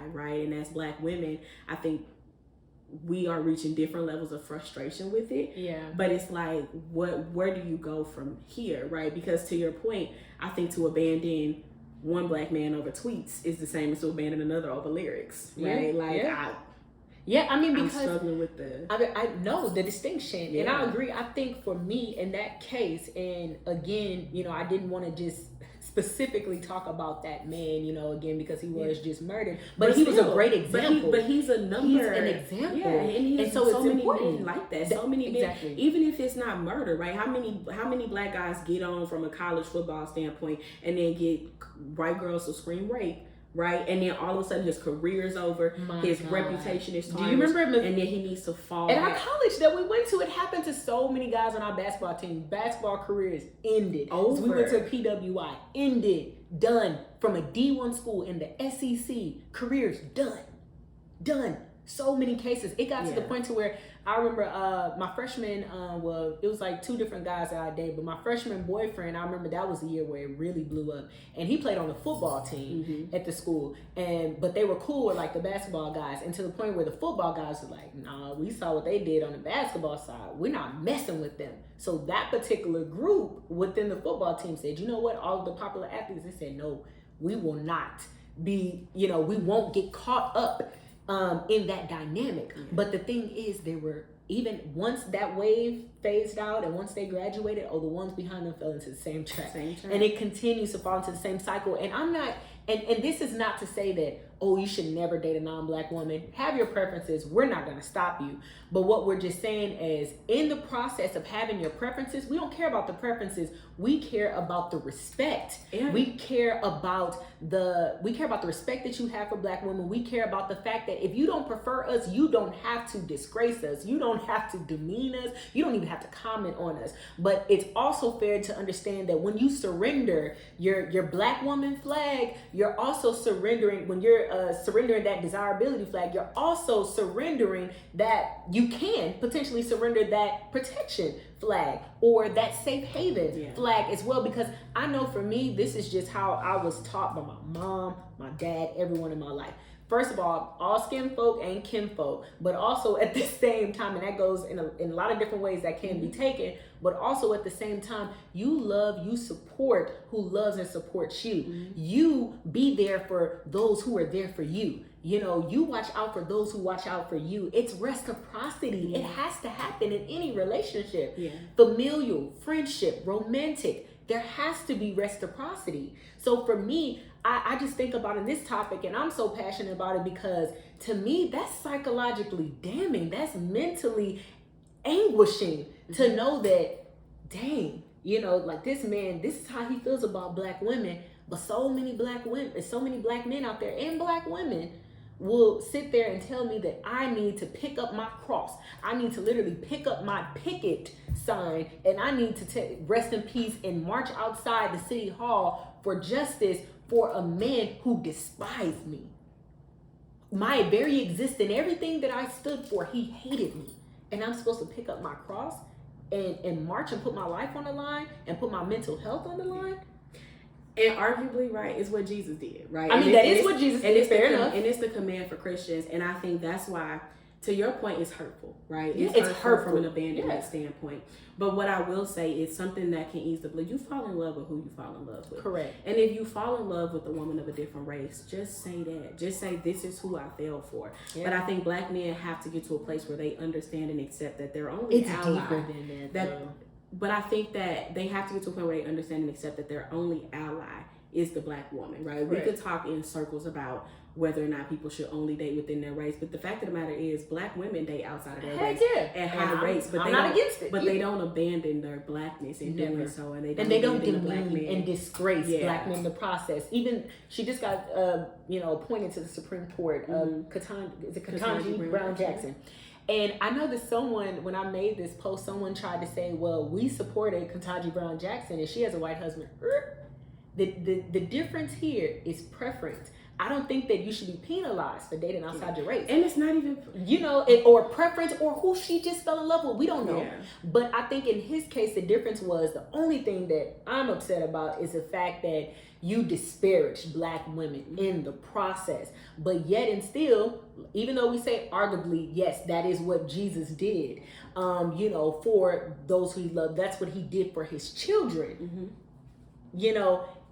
right? And as Black women, I think we are reaching different levels of frustration with it. Yeah. But it's like, where do you go from here, right? Because to your point, I think to abandon one Black man over tweets is the same as to abandon another over lyrics, right? I mean, because I'm struggling with the... I know the distinction, and I agree. I think for me in that case, and again, I didn't want to just specifically talk about that man, again, because he was just murdered, but he was a great example. But he's an example. Yeah, and so it's many important. men like that. So many men, even if it's not murder, right? How many Black guys get on from a college football standpoint and then get white girls to scream rape? Right, and then all of a sudden his career is over, his reputation is tarnished. Do you remember? And then he needs to fall. At our college that we went to, it happened to so many guys on our basketball team. Basketball careers ended. Over. So we went to PWI, ended, done. From a D1 school in the SEC, careers done. So many cases. It got to the point to where I remember my freshman, it was like two different guys that I dated, but my freshman boyfriend, I remember that was the year where it really blew up. And he played on the football team at the school. But they were cool with like the basketball guys, and to the point where the football guys were like, nah, we saw what they did on the basketball side. We're not messing with them. So that particular group within the football team said, you know what? All of the popular athletes, they said, no, we will not be, we won't get caught up in that dynamic. But the thing is, they were, even once that wave phased out and once they graduated, the ones behind them fell into the same track. And it continues to fall into the same cycle. And I'm not, and this is not to say that, you should never date a non-Black woman. Have your preferences. We're not going to stop you. But what we're just saying is, in the process of having your preferences, we don't care about the preferences. We care about the respect. Yeah. We care about the respect that you have for Black women. We care about the fact that if you don't prefer us, you don't have to disgrace us. You don't have to demean us. You don't even have to comment on us. But it's also fair to understand that when you surrender your Black woman flag, you're also surrendering, when you're surrendering that desirability flag, you're also surrendering that you can potentially surrender that protection flag or that safe haven flag as well. Because I know for me, this is just how I was taught by my mom, my dad, everyone in my life. First of all skin folk ain't kinfolk, but also at the same time, and that goes in a lot of different ways that can be taken, but also at the same time, you support who loves and supports you. You be there for those who are there for you. You watch out for those who watch out for you. It's reciprocity. It has to happen in any relationship. Familial, friendship, romantic. There has to be reciprocity. So for me, I just think about in this topic, and I'm so passionate about it because to me, that's psychologically damning. That's mentally anguishing to know that, dang, like this man, this is how he feels about Black women, but so many Black women, so many Black men out there and Black women will sit there and tell me that I need to pick up my cross. I need to literally pick up my picket sign, and I need to rest in peace and march outside the city hall for justice for a man who despised me. My very existence, everything that I stood for, he hated me. And I'm supposed to pick up my cross and march and put my life on the line and put my mental health on the line? And arguably, right, is what Jesus did, right? I mean, that is what Jesus did, fair enough. And it's the command for Christians. And I think that's why, to your point, it's hurtful, right? Yeah, it's hurtful from an abandonment standpoint. But what I will say is something that can ease the blow. You fall in love with who you fall in love with. Correct. And if you fall in love with a woman of a different race, just say that. Just say, this is who I fell for. Yeah. But I think Black men have to get to a place where they understand and accept that they're only ally. Deeper than that, But I think that they have to get to a point where they understand and accept that their only ally is the Black woman, right? We could talk in circles about whether or not people should only date within their race, but the fact of the matter is, Black women date outside of their race at high rates, but I'm not against it. But they don't abandon their Blackness in doing so, and they don't demean and disgrace Black men in the process. Even she just got appointed to the Supreme Court. Ketanji Brown Jackson. And I know that someone, when I made this post, someone tried to say, well, we supported Ketanji Brown Jackson and she has a white husband. The difference here is preference. I don't think that you should be penalized for dating outside your race. And it's not even, or preference, or who she just fell in love with. We don't know. Yeah. But I think in his case, the difference was, the only thing that I'm upset about is the fact that you disparage black women in the process. But yet and still, even though we say arguably, yes, that is what Jesus did, for those who he loved, that's what he did for his children.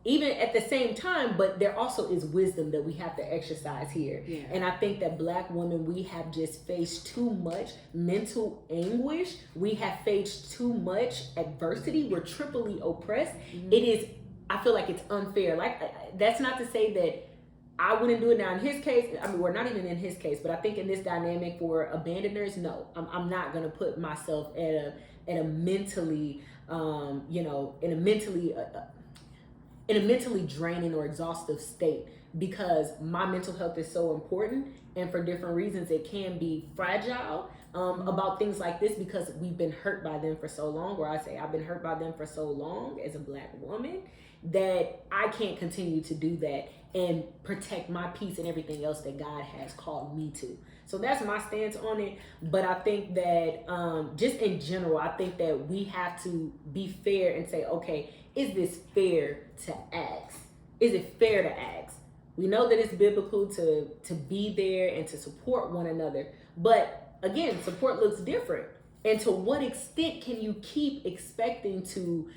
Even at the same time, but there also is wisdom that we have to exercise here. Yeah. And I think that black women, we have just faced too much mental anguish. We have faced too much adversity. We're triply oppressed. I feel like it's unfair. Like, that's not to say that I wouldn't do it now in his case. I mean, we're not even in his case, but I think in this dynamic for abandoners, no, I'm not going to put myself at a mentally, in a mentally draining or exhaustive state, because my mental health is so important, and for different reasons it can be fragile about things like this, because we've been hurt by them for so long, or I say I've been hurt by them for so long as a black woman, that I can't continue to do that and protect my peace and everything else that God has called me to. So that's my stance on it. But I think that just in general, I think that we have to be fair and say, okay, is this fair to ask? Is it fair to ask? We know that it's biblical to be there and to support one another. But again, support looks different. And to what extent can you keep expecting to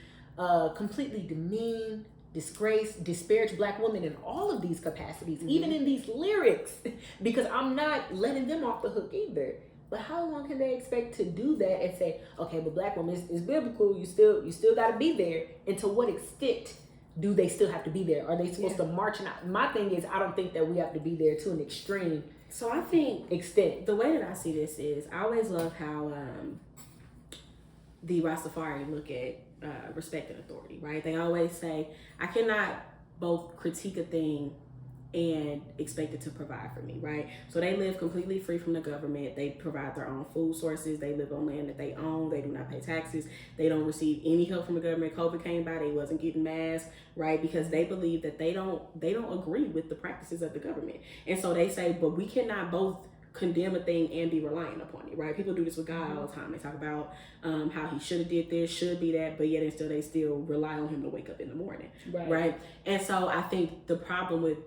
completely demean, disgrace, disparage black women in all of these capacities, even in these lyrics? Because I'm not letting them off the hook either. But how long can they expect to do that and say, okay, but black women is biblical, you still got to be there? And to what extent do they still have to be there? Are they supposed to march? And my thing is, I don't think that we have to be there to an extreme. So I think extent. The way that I see this is, I always love how the Rastafari look at respect and authority, right? They always say, I cannot both critique a thing and expect it to provide for me, right? So they live completely free from the government. They provide their own food sources. They live on land that they own. They do not pay taxes. They don't receive any help from the government. COVID came by, they wasn't getting masks, right? Because they believe that they don't agree with the practices of the government. And so they say, but we cannot both condemn a thing and be reliant upon it, right? People do this with God all the time. They talk about how he should have did this, should be that, but yet and still they still rely on him to wake up in the morning, right? And so I think the problem with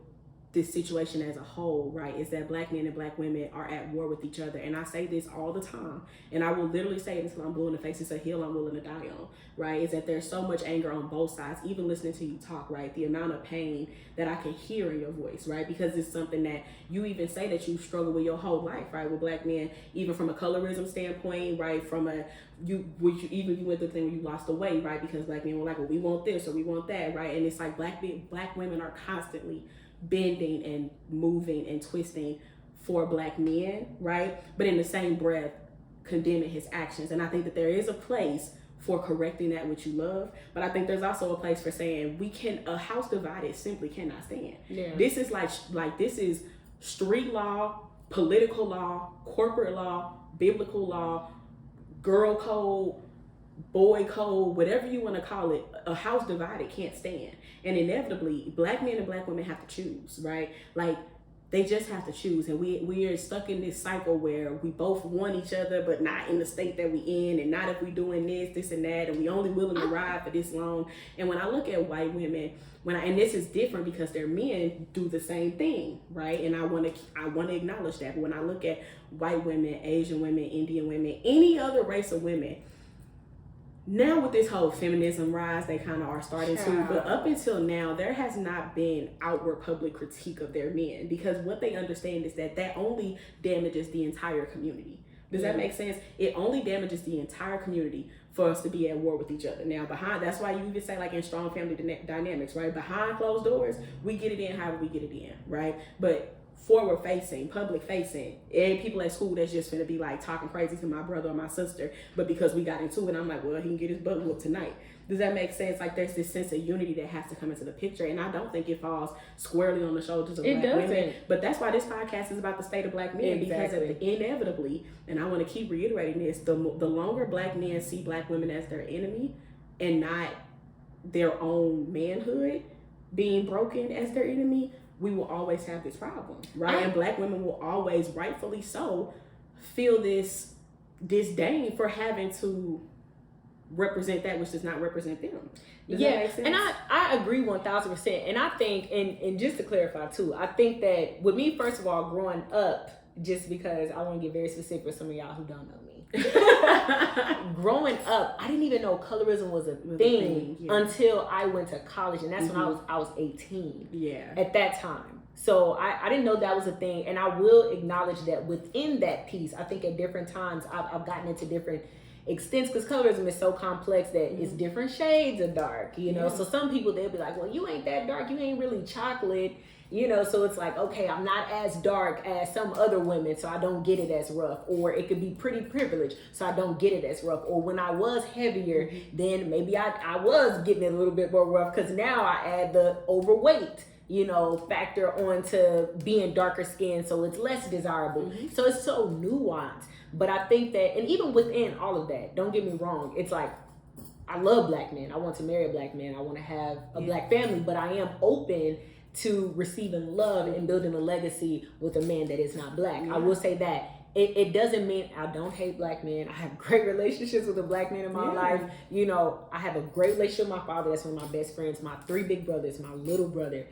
this situation as a whole, right, is that black men and black women are at war with each other. And I say this all the time, and I will literally say it until I'm blue in the face. It's a hill I'm willing to die on, right? Is that there's so much anger on both sides, even listening to you talk, right? The amount of pain that I can hear in your voice, right? Because it's something that you even say that you struggle with your whole life, right? With black men, even from a colorism standpoint, right? From you went through the thing where you lost the weight, right? Because black men were like, well, we want this or we want that, right? And it's like black women are constantly bending and moving and twisting for black men, right? But in the same breath, condemning his actions. And I think that there is a place for correcting that which you love, but I think there's also a place for saying a house divided simply cannot stand. This is like this is street law, political law, corporate law, biblical law, girl code, boy code, whatever you want to call it. A house divided can't stand. And inevitably, black men and black women have to choose, right? Like, they just have to choose. And we are stuck in this cycle where we both want each other, but not in the state that we in, and not if we doing this and that, and we only willing to ride for this long. And when I look at white women, and this is different because their men do the same thing, right? And I want to acknowledge that. But when I look at white women, Asian women, Indian women, any other race of women, now with this whole feminism rise, they kind of are starting to, but up until now, there has not been outward public critique of their men, because what they understand is that only damages the entire community. Does that make sense? It only damages the entire community for us to be at war with each other. Now, that's why you even say, like in strong family dynamics, right? Behind closed doors, we get it in however we get it in, right? But forward facing, public facing, and people at school that's just gonna be like talking crazy to my brother or my sister, but because we got into it, I'm like, well, he can get his butt whooped tonight. Does that make sense? Like, there's this sense of unity that has to come into the picture, and I don't think it falls squarely on the shoulders of black women. But that's why this podcast is about the state of black men, because inevitably, and I want to keep reiterating this, the longer black men see black women as their enemy and not their own manhood being broken as their enemy, we will always have this problem, right? And black women will always, rightfully so, feel this disdain for having to represent that which does not represent them. Does yeah, that make sense? And I agree 1000%. And I think, and just to clarify too, I think that with me, first of all, growing up, just because I want to get very specific for some of y'all who don't know me. Growing up, I didn't even know colorism was a thing until I went to college, and that's when I was 18. Yeah. At that time. So I didn't know that was a thing, and I will acknowledge that within that piece, I think at different times I've gotten into different extents, because colorism is so complex that it's different shades of dark, you know. So some people, they'll be like, well, you ain't that dark, you ain't really chocolate, you know. So it's like, okay, I'm not as dark as some other women, so I don't get it as rough. Or it could be pretty privileged, so I don't get it as rough. Or when I was heavier, then maybe I was getting it a little bit more rough, because now I add the overweight, you know, factor onto being darker skinned, so it's less desirable. So it's so nuanced. But I think that, and even within all of that, don't get me wrong, it's like, I love black men. I want to marry a black man. I want to have a black family, but I am open to receiving love and building a legacy with a man that is not black. I will say that. It doesn't mean I don't hate black men. I have great relationships with the black men in my life. You know, I have a great relationship with my father. That's one of my best friends. My 3 big brothers, my little brother.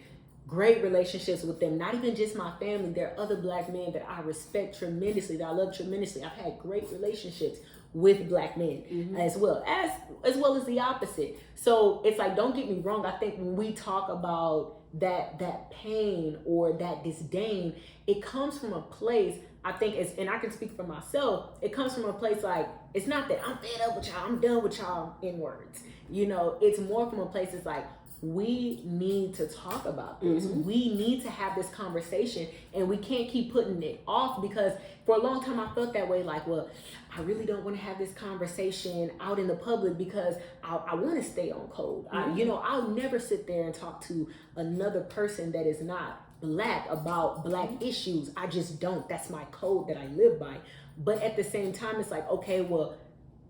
Great relationships with them. Not even just my family. There are other black men that I respect tremendously, that I love tremendously. I've had great relationships with black men as well as the opposite. So it's like, don't get me wrong. I think when we talk about that pain or that disdain, it comes from a place, I think, and I can speak for myself, it comes from a place like, it's not that I'm fed up with y'all, I'm done with y'all in words. You know, it's more from a place that's like, we need to talk about this. We need to have this conversation, and we can't keep putting it off, because for a long time I felt that way, like, well, I really don't want to have this conversation out in the public because I want to stay on code. You know, I'll never sit there and talk to another person that is not black about black issues. I just don't. That's my code that I live by. But at the same time, it's like, okay, well,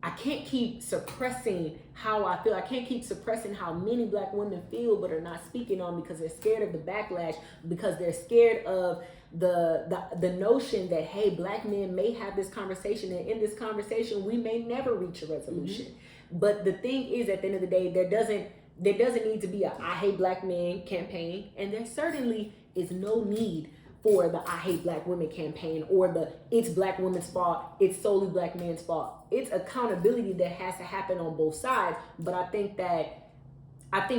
I can't keep suppressing how I feel. I can't keep suppressing how many black women feel but are not speaking on, because they're scared of the backlash, because they're scared of the notion that, hey, black men may have this conversation, and in this conversation we may never reach a resolution. But the thing is, at the end of the day, there doesn't need to be a I hate black men campaign, and there certainly is no need for the I hate black women campaign, or the it's black women's fault, it's solely black men's fault. It's accountability that has to happen on both sides. But I think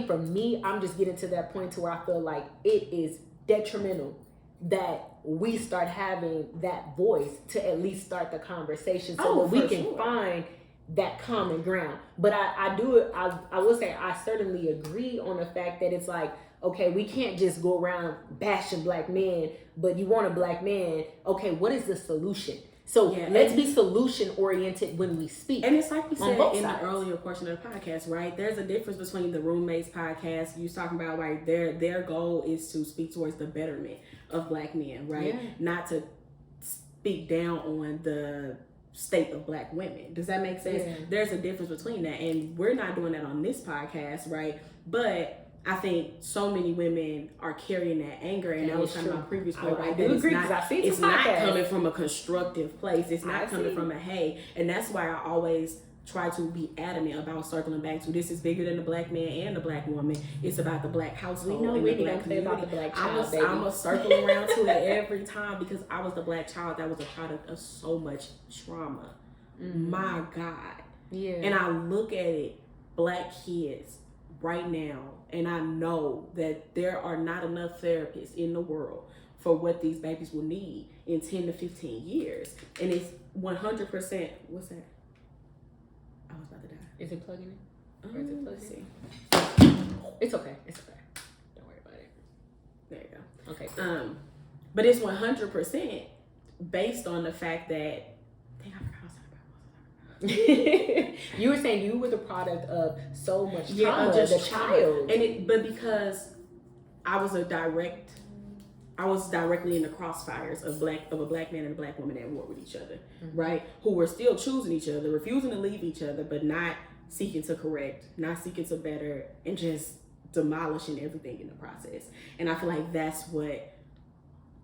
for me, I'm just getting to that point to where I feel like it is detrimental that we start having that voice to at least start the conversation, so that we can find that common ground. But I will say I certainly agree on the fact that it's like, okay, we can't just go around bashing black men, but you want a black man. Okay, what is the solution? So let's be solution oriented when we speak. And it's like we said in the earlier portion of the podcast, right? There's a difference between the Roommates podcast. You talking about, right? Their goal is to speak towards the betterment of black men, right? Not to speak down on the state of black women. Does that make sense? There's a difference between that, and we're not doing that on this podcast, right? But I think so many women are carrying that anger, and I was talking about previous point, right? That it's not coming from a constructive place. It's not coming from a hey, and that's why I always try to be adamant about circling back to this is bigger than the black man and the black woman. It's about the black household. We know and we the black community. About the black child, I'm a circle around to it every time, because I was the black child that was a product of so much trauma. My God. Yeah. And I look at it, black kids right now, and I know that there are not enough therapists in the world for what these babies will need in 10 to 15 years. And it's 100%, what's that? I was about to die. Is it plugging in? Or is it plugging? It's okay. It's okay. Don't worry about it. There you go. Okay. Cool. But it's 100% based on the fact that, dang, I forgot what I was talking about. You were saying you were the product of so much trauma, the child. But because I was directly in the crossfires of a black man and a black woman at war with each other, right? Who were still choosing each other, refusing to leave each other, but not seeking to correct, not seeking to better, and just demolishing everything in the process. And I feel like that's what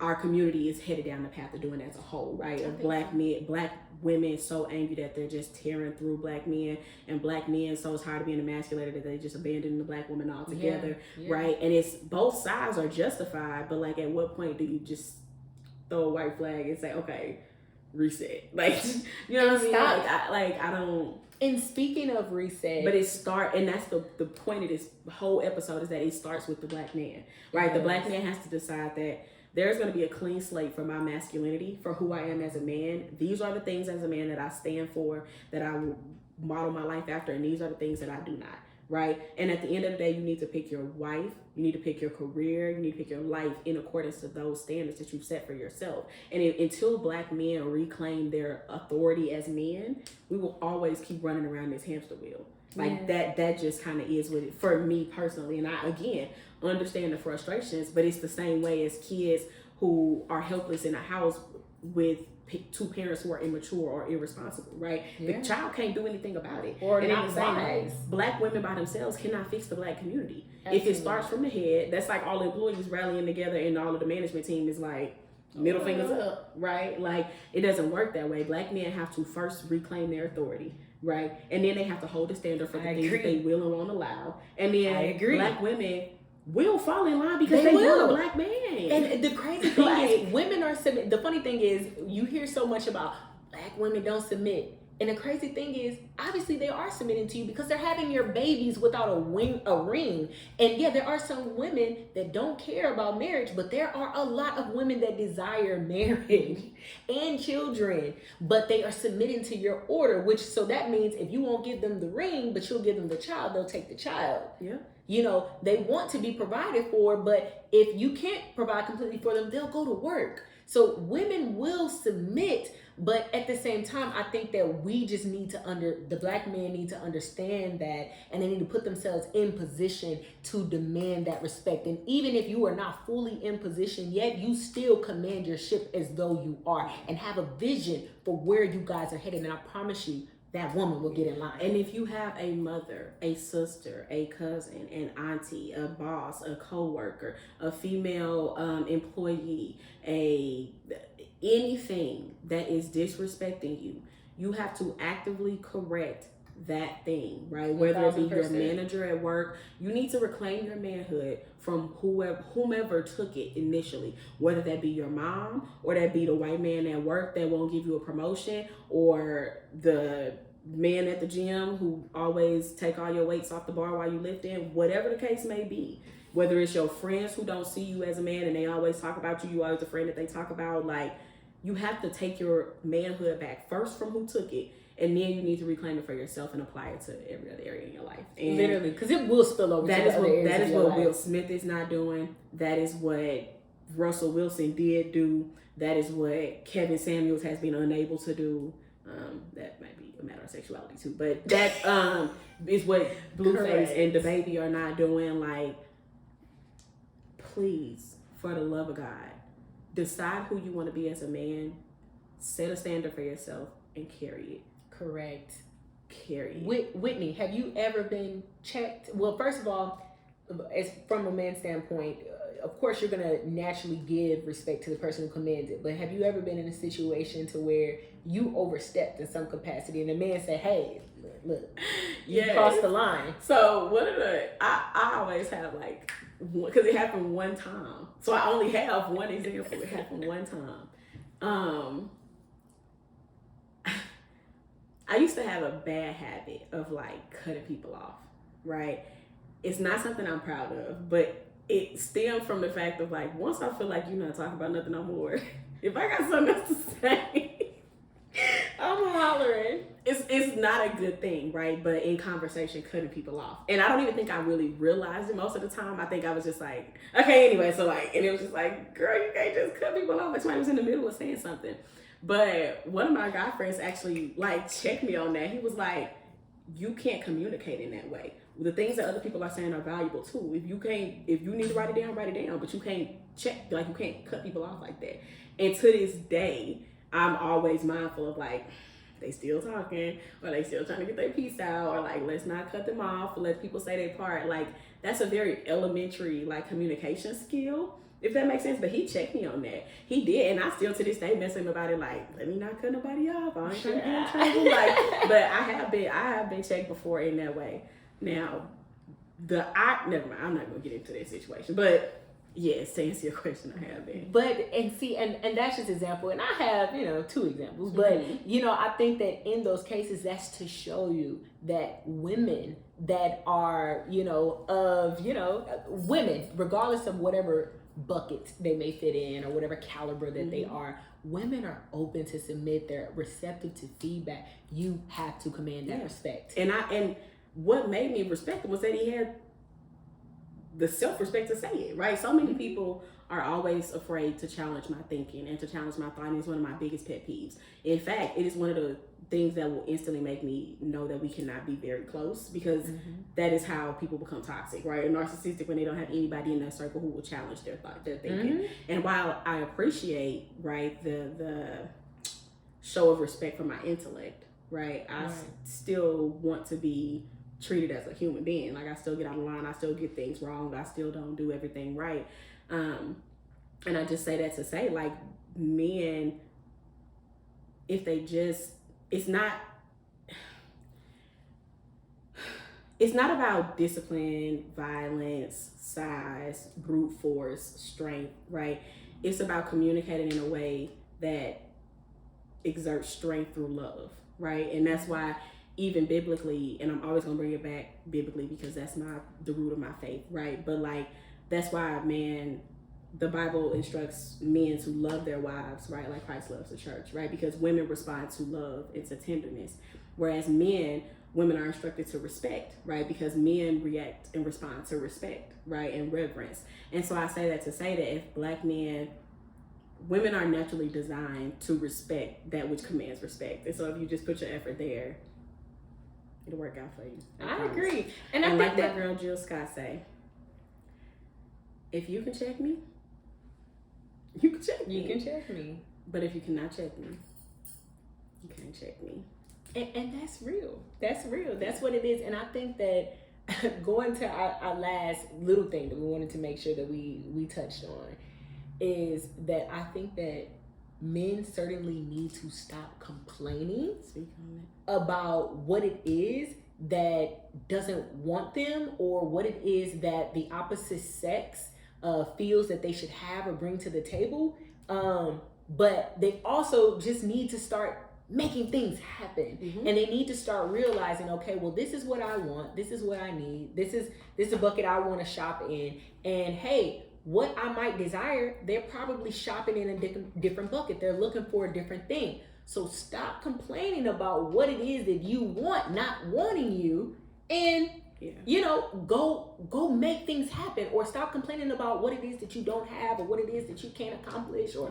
our community is headed down the path of doing as a whole, right? Of black men, black women so angry that they're just tearing through black men, and black men so it's hard to be emasculated that they just abandon the black woman altogether, right? And it's both sides are justified, but like at what point do you just throw a white flag and say, okay, reset? Like, you know what I mean? I don't. And speaking of reset, but and that's the point of this whole episode is that it starts with the black man, right? The black man has to decide that there's going to be a clean slate for my masculinity, for who I am as a man. These are the things as a man that I stand for, that I will model my life after, and these are the things that I do not, right? And at the end of the day, you need to pick your wife, you need to pick your career, you need to pick your life in accordance to those standards that you've set for yourself. And until black men reclaim their authority as men, we will always keep running around this hamster wheel. Like that just kind of is what it, for me personally. And I, again, understand the frustrations, but it's the same way as kids who are helpless in a house with two parents who are immature or irresponsible, right? The child can't do anything about it. Or and not in the same way, wise. black women by themselves cannot fix the black community. Absolutely. If it starts from the head, that's like all the employees rallying together and all of the management team is like, middle fingers up, right? Like, it doesn't work that way. Black men have to first reclaim their authority, right? And then they have to hold the standard for the things that they will and won't allow. And then black women will fall in line because they want a black man. And the crazy thing is, women are submit. The funny thing is, you hear so much about black women don't submit. And the crazy thing is, obviously they are submitting to you because they're having your babies without a ring. And yeah, there are some women that don't care about marriage, but there are a lot of women that desire marriage and children, but they are submitting to your order, so that means if you won't give them the ring, but you'll give them the child, they'll take the child. Yeah. You know, they want to be provided for, but if you can't provide completely for them, they'll go to work. So women will submit, but at the same time, I think that we just need to the black men need to understand that, and they need to put themselves in position to demand that respect. And even if you are not fully in position yet, you still command your ship as though you are, and have a vision for where you guys are headed. And I promise you, that woman will get in line. And if you have a mother, a sister, a cousin, an auntie, a boss, a co-worker, a female employee, anything that is disrespecting you, you have to actively correct that thing, right? Whether it be your manager at work, you need to reclaim your manhood from whomever took it initially, whether that be your mom, or that be the white man at work that won't give you a promotion, or the man at the gym who always take all your weights off the bar while you lifting, whatever the case may be. Whether it's your friends who don't see you as a man and they always talk about you always a friend that they talk about, like, you have to take your manhood back first from who took it, and then you need to reclaim it for yourself and apply it to every other area in your life. And literally, because it will spill over. That is what Will Smith is not doing. That is what Russell Wilson did do. That is what Kevin Samuels has been unable to do. That might be a matter of sexuality too, but that is what Blueface and DaBaby are not doing. Like, please, for the love of God, decide who you want to be as a man. Set a standard for yourself and carry it. Correct. Carry it. Whitney, have you ever been checked? Well, first of all, as from a man's standpoint, of course you're gonna naturally give respect to the person who commands it. But have you ever been in a situation to where you overstepped in some capacity and the man said, "Hey, look, you crossed the line"? So I always have like, because it happened one time. So I only have one example. It happened one time. I used to have a bad habit of like cutting people off, right? It's not something I'm proud of, but it stemmed from the fact of like, once I feel like you're not talking about nothing no more, if I got something else to say, I'm hollering. It's not a good thing, right? But in conversation, cutting people off. And I don't even think I really realized it most of the time. I think I was just like, okay, anyway, so like, and it was just like, girl, you can't just cut people off. Like somebody was in the middle of saying something. But one of my guy friends actually like checked me on that. He was like, you can't communicate in that way. The things that other people are saying are valuable too. If you need to write it down, but you can't you can't cut people off like that. And to this day, I'm always mindful of like, they still talking, or they still trying to get their piece out, or like, let's not cut them off, or let people say their part. Like, that's a very elementary like communication skill if that makes sense. But he checked me on that. He did, and I still to this day mess with him about it. Like, let me not cut nobody off. I ain't trying to get in trouble. Like, but I have been checked before in that way. Now, never mind. I'm not gonna get into that situation. But yes, to answer your question, I have been. But and that's just an example, and I have 2 examples. But I think that in those cases, that's to show you that women that are women, regardless of whatever bucket they may fit in or whatever caliber that they are, women are open to submit. They're receptive to feedback. You have to command that respect. And what made me respect him was that he had the self-respect to say it, right? So many people are always afraid to challenge my thinking and to challenge my thought. It's one of my biggest pet peeves. In fact, it is one of the things that will instantly make me know that we cannot be very close, because that is how people become toxic, right? And narcissistic when they don't have anybody in their circle who will challenge their thought, their thinking. And while I appreciate, right, the show of respect for my intellect, right, I still want to be treated as a human being. Like, I still get out of line, I still get things wrong, I still don't do everything right. And I just say that to say, like, men, if they just, it's not about discipline, violence, size, brute force, strength, right? It's about communicating in a way that exerts strength through love, right? And that's why even biblically, and I'm always gonna bring it back biblically because that's the root of my faith, right? But like, that's why the Bible instructs men to love their wives, right? Like Christ loves the church, right? Because women respond to love and to tenderness. Whereas women are instructed to respect, right? Because men react and respond to respect, right? And reverence. And so I say that to say that if Black men, women are naturally designed to respect that which commands respect. And so if you just put your effort there, it'll work out for you. I agree. And I think like that girl Jill Scott say, if you can check me, you can check me. You can check me. But if you cannot check me, you can't check me. And that's real. That's real. That's what it is. And I think that going to our last little thing that we wanted to make sure that we touched on is that I think that men certainly need to stop complaining about what it is that doesn't want them, or what it is that the opposite sex feels that they should have or bring to the table. But they also just need to start making things happen. And they need to start realizing, okay, well, this is what I want, this is what I need, this is the bucket I want to shop in, and hey, what I might desire, they're probably shopping in a different bucket. They're looking for a different thing. So stop complaining about what it is that you want, not wanting you, and go make things happen. Or stop complaining about what it is that you don't have, or what it is that you can't accomplish, or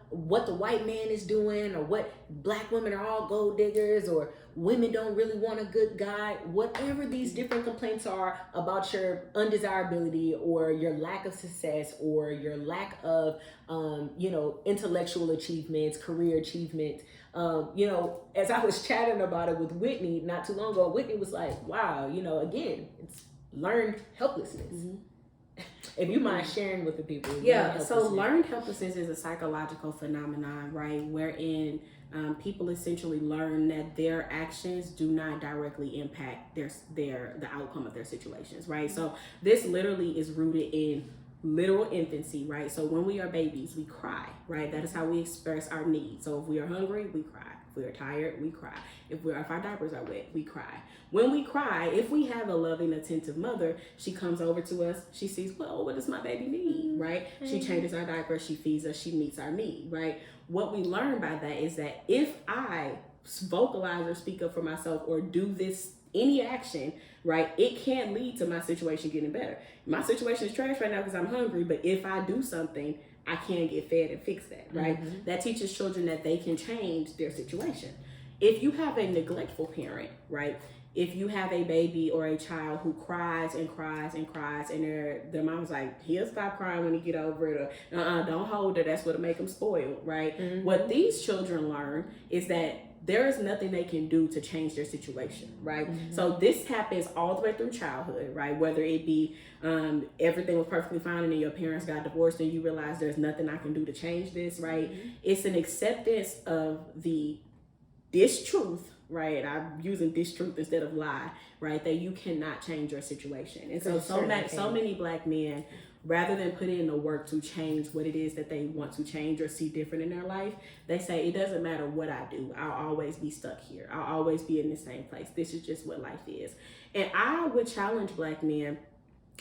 what the white man is doing, or what Black women are all gold diggers, or women don't really want a good guy. Whatever these different complaints are about your undesirability, or your lack of success, or your lack of intellectual achievements, career achievements. As I was chatting about it with Whitney not too long ago, Whitney was like, wow, again, it's learned helplessness. If you mind sharing with the people. Yeah, so learned helplessness is a psychological phenomenon, right? Wherein people essentially learn that their actions do not directly impact the outcome of their situations, right? So this literally is rooted in literal infancy, right? So when we are babies, we cry, right? That is how we express our needs. So if we are hungry, we cry. If we are tired, we cry. If our diapers are wet, we cry. When we cry, if we have a loving, attentive mother, she comes over to us, she sees, well, what does my baby need, right? She changes our diapers, she feeds us, she meets our need, right? What we learn by that is that if I vocalize or speak up for myself, or do any action, right, it can lead to my situation getting better. My situation is trash right now because I'm hungry, but if I do something, I can get fed and fix that, right? That teaches children that they can change their situation. If you have a neglectful parent, right, if you have a baby or a child who cries and cries and cries, and their mom's like, he'll stop crying when he get over it, or don't hold her, that's what'll make him spoiled, right? What these children learn is that there is nothing they can do to change their situation, right? So this happens all the way through childhood, right? Whether it be everything was perfectly fine and then your parents got divorced and you realize there's nothing I can do to change this, right? It's an acceptance of this truth, right? I'm using this truth instead of lie, right? That you cannot change your situation. And so many Black men, rather than put in the work to change what it is that they want to change or see different in their life, they say, it doesn't matter what I do. I'll always be stuck here. I'll always be in the same place. This is just what life is. And I would challenge Black men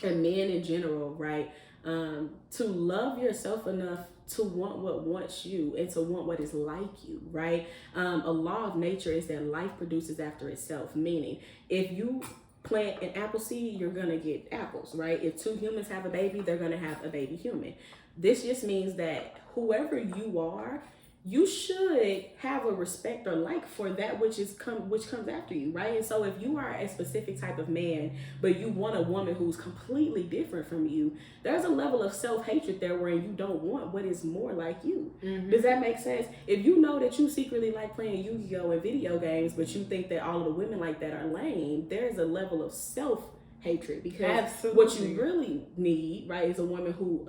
and men in general, right? To love yourself enough to want what wants you and to want what is like you, right? A law of nature is that life produces after itself, meaning if you plant an apple seed, you're gonna get apples, right? If two humans have a baby, they're gonna have a baby human. This just means that whoever you are, you should have a respect or like for that which comes after you, right? And so if you are a specific type of man, but you want a woman who's completely different from you, there's a level of self-hatred there where you don't want what is more like you. Does that make sense? If you know that you secretly like playing Yu-Gi-Oh! And video games, but you think that all of the women like that are lame, there's a level of self-hatred, because what you really need, right, is a woman who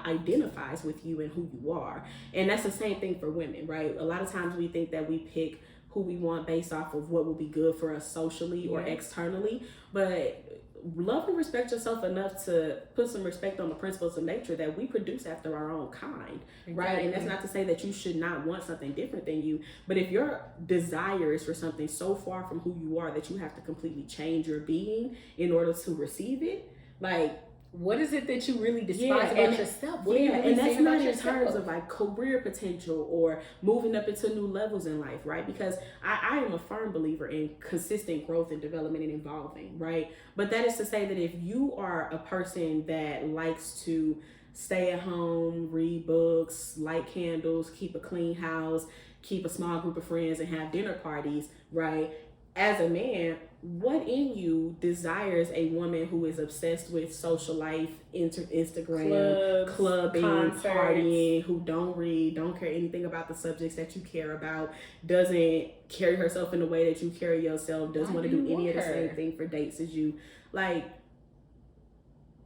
identifies with you and who you are. And that's the same thing for women, right? A lot of times we think that we pick who we want based off of what will be good for us socially or externally, but love and respect yourself enough to put some respect on the principles of nature that we produce after our own kind, right? And that's not to say that you should not want something different than you, but if your desire is for something so far from who you are that you have to completely change your being in order to receive it, like, what is it that you really despise about yourself? And that's not in terms of like career potential or moving up into new levels in life, right? Because I am a firm believer in consistent growth and development and evolving, right? But that is to say that if you are a person that likes to stay at home, read books, light candles, keep a clean house, keep a small group of friends and have dinner parties, right? As a man, what in you desires a woman who is obsessed with social life, Instagram, clubbing, concerts, partying, who don't read, don't care anything about the subjects that you care about, doesn't carry herself in the way that you carry yourself, doesn't want to do any of the same thing for dates as you? Like,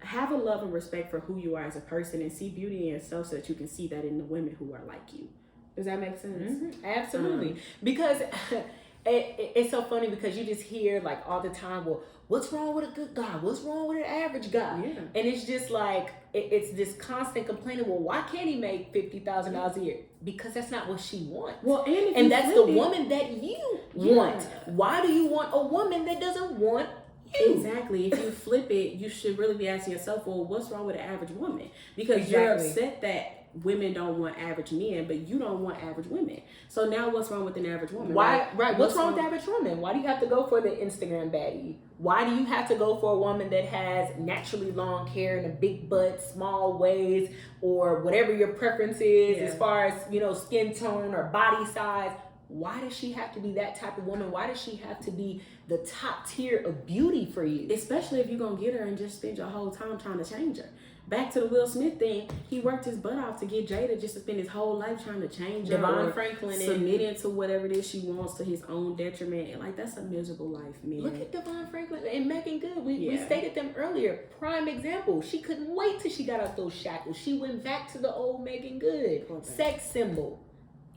have a love and respect for who you are as a person and see beauty in yourself so that you can see that in the women who are like you. Does that make sense? Absolutely. Because it's so funny because you just hear like all the time, well, what's wrong with a good guy? What's wrong with an average guy? Yeah. And it's just like, it's this constant complaining, well, why can't he make $50,000 a year? Because that's not what she wants. Well, and that's the woman that you want. Why do you want a woman that doesn't want you? Exactly. If you flip it, you should really be asking yourself, well, what's wrong with an average woman? Because you're upset that women don't want average men, but you don't want average women. So now what's wrong with an average woman? Why? Right. What's wrong with the average woman? Why do you have to go for the Instagram baddie? Why do you have to go for a woman that has naturally long hair and a big butt, small waist, or whatever your preference is as far as, you know, skin tone or body size? Why does she have to be that type of woman? Why does she have to be the top tier of beauty for you? Especially if you're going to get her and just spend your whole time trying to change her. Back to the Will Smith thing, he worked his butt off to get Jada just to spend his whole life trying to change her. Devon Franklin submitting to whatever it is she wants to his own detriment. And like, that's a miserable life, man. Look at Devon Franklin and Megan Good. We stated them earlier. Prime example. She couldn't wait till she got out those shackles. She went back to the old Megan Good. Sex symbol.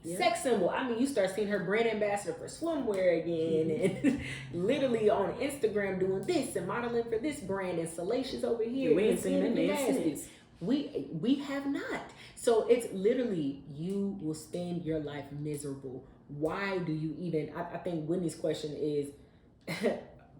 Yep. Sex symbol. I mean, you start seeing her brand ambassador for swimwear again, and literally on Instagram doing this and modeling for this brand, and Salacious over here. We ain't seen that. We have not. So it's literally, you will spend your life miserable. Why do you even? I think Whitney's question is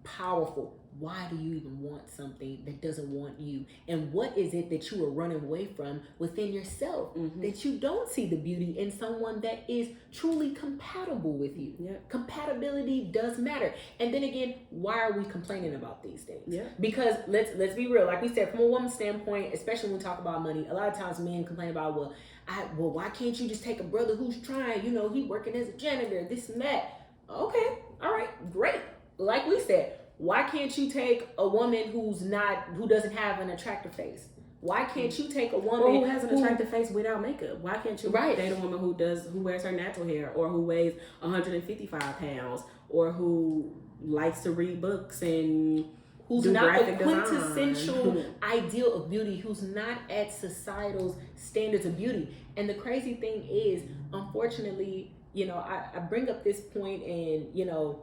powerful. Why do you even want something that doesn't want you? And what is it that you are running away from within yourself that you don't see the beauty in someone that is truly compatible with you? Yep. Compatibility does matter. And then again, why are we complaining about these things? Yep. Because let's be real. Like we said, from a woman's standpoint, especially when we talk about money, a lot of times men complain about, well, why can't you just take a brother who's trying? You know, he working as a janitor, this and that. Okay, all right, great. Like we said, why can't you take a woman who doesn't have an attractive face? Why can't you take a woman or who has an attractive face without makeup? Why can't you date a woman who wears her natural hair, or who weighs 155 pounds, or who likes to read books and who's do not the graphic quintessential ideal of beauty, who's not at societal standards of beauty? And the crazy thing is, unfortunately, you know, I bring up this point, and you know,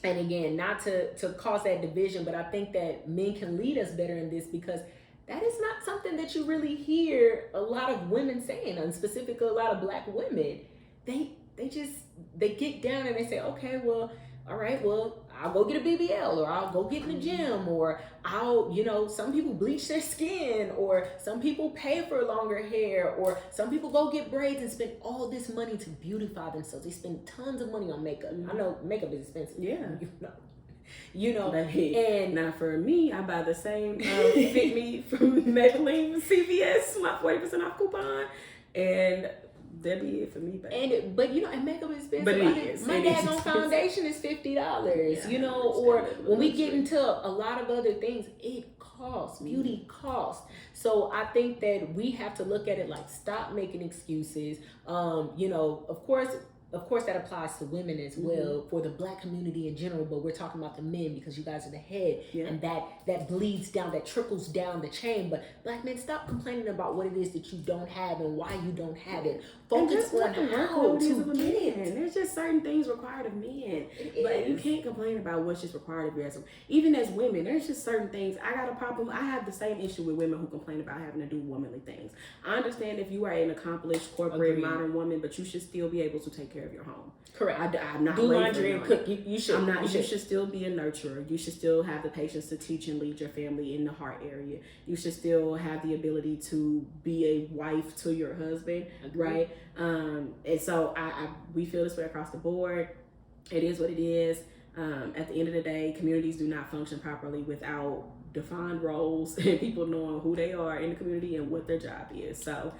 and again, not to cause that division, but I think that men can lead us better in this, because that is not something that you really hear a lot of women saying, and specifically a lot of Black women. They get down and they say, okay, well, all right, well, I'll go get a BBL, or I'll go get in the gym, or I'll, you know, some people bleach their skin, or some people pay for longer hair, or some people go get braids and spend all this money to beautify themselves. They spend tons of money on makeup. I know makeup is expensive. Yeah. You know, and now for me, I buy the same Fit Me from Maybelline CVS, my 40% off coupon, and that'd be it for me, baby. But you know, and makeup is expensive. But it is. My daggone foundation is $50. Yeah, you know, or when we get into a lot of other things, it costs. Beauty costs. So I think that we have to look at it like, stop making excuses. You know, of course that applies to women as well, for the Black community in general, but we're talking about the men because you guys are the head, and that bleeds down, that trickles down the chain. But Black men, stop complaining about what it is that you don't have and why you don't have it. Focus on how to get it. There's just certain things required of men, but you can't complain about what's just required of you. Even as women, there's just certain things. I got a problem. I have the same issue with women who complain about having to do womanly things. I understand if you are an accomplished corporate modern woman, but you should still be able to take care of your home. Correct. I'm not do laundry and cook. You should. I'm not. You should still be a nurturer. You should still have the patience to teach and lead your family in the heart area. You should still have the ability to be a wife to your husband, right? And so we feel this way across the board. It is what it is. At the end of the day, communities do not function properly without defined roles and people knowing who they are in the community and what their job is. So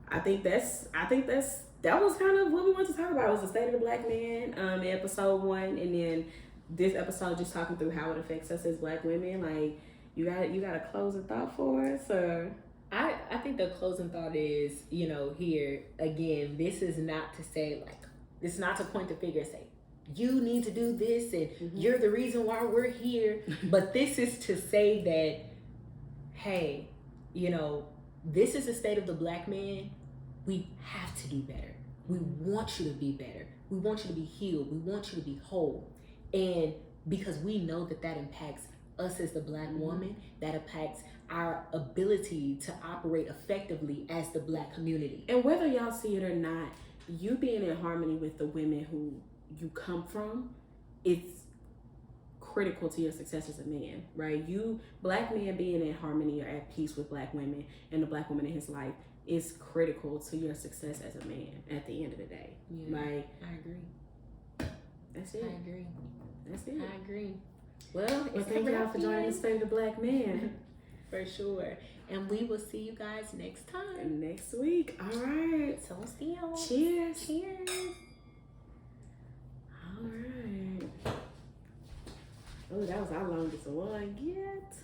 I think that was kind of what we wanted to talk about. It was the state of the Black man, in episode 1, and then this episode just talking through how it affects us as Black women. Like, you got a closing thought for us, or? I think the closing thought is, you know, here again, this is not to say, like, this is not to point the finger and say, you need to do this and you're the reason why we're here. But this is to say that, hey, you know, this is the state of the Black man. We have to do better. We want you to be better. We want you to be healed. We want you to be whole. And because we know that impacts us as the Black woman, that impacts our ability to operate effectively as the Black community. And whether y'all see it or not, you being in harmony with the women who you come from, it's critical to your success as a man, right? You, Black men being in harmony or at peace with Black women and the Black woman in his life is critical to your success as a man at the end of the day. Yeah, like, I agree. That's it. I agree. That's it. I agree. Well, thank y'all for joining the State of the Black Man. For sure. And we will see you guys next time. Next week. All right. So see you. Cheers. Cheers. All right. Oh, that was our longest one yet.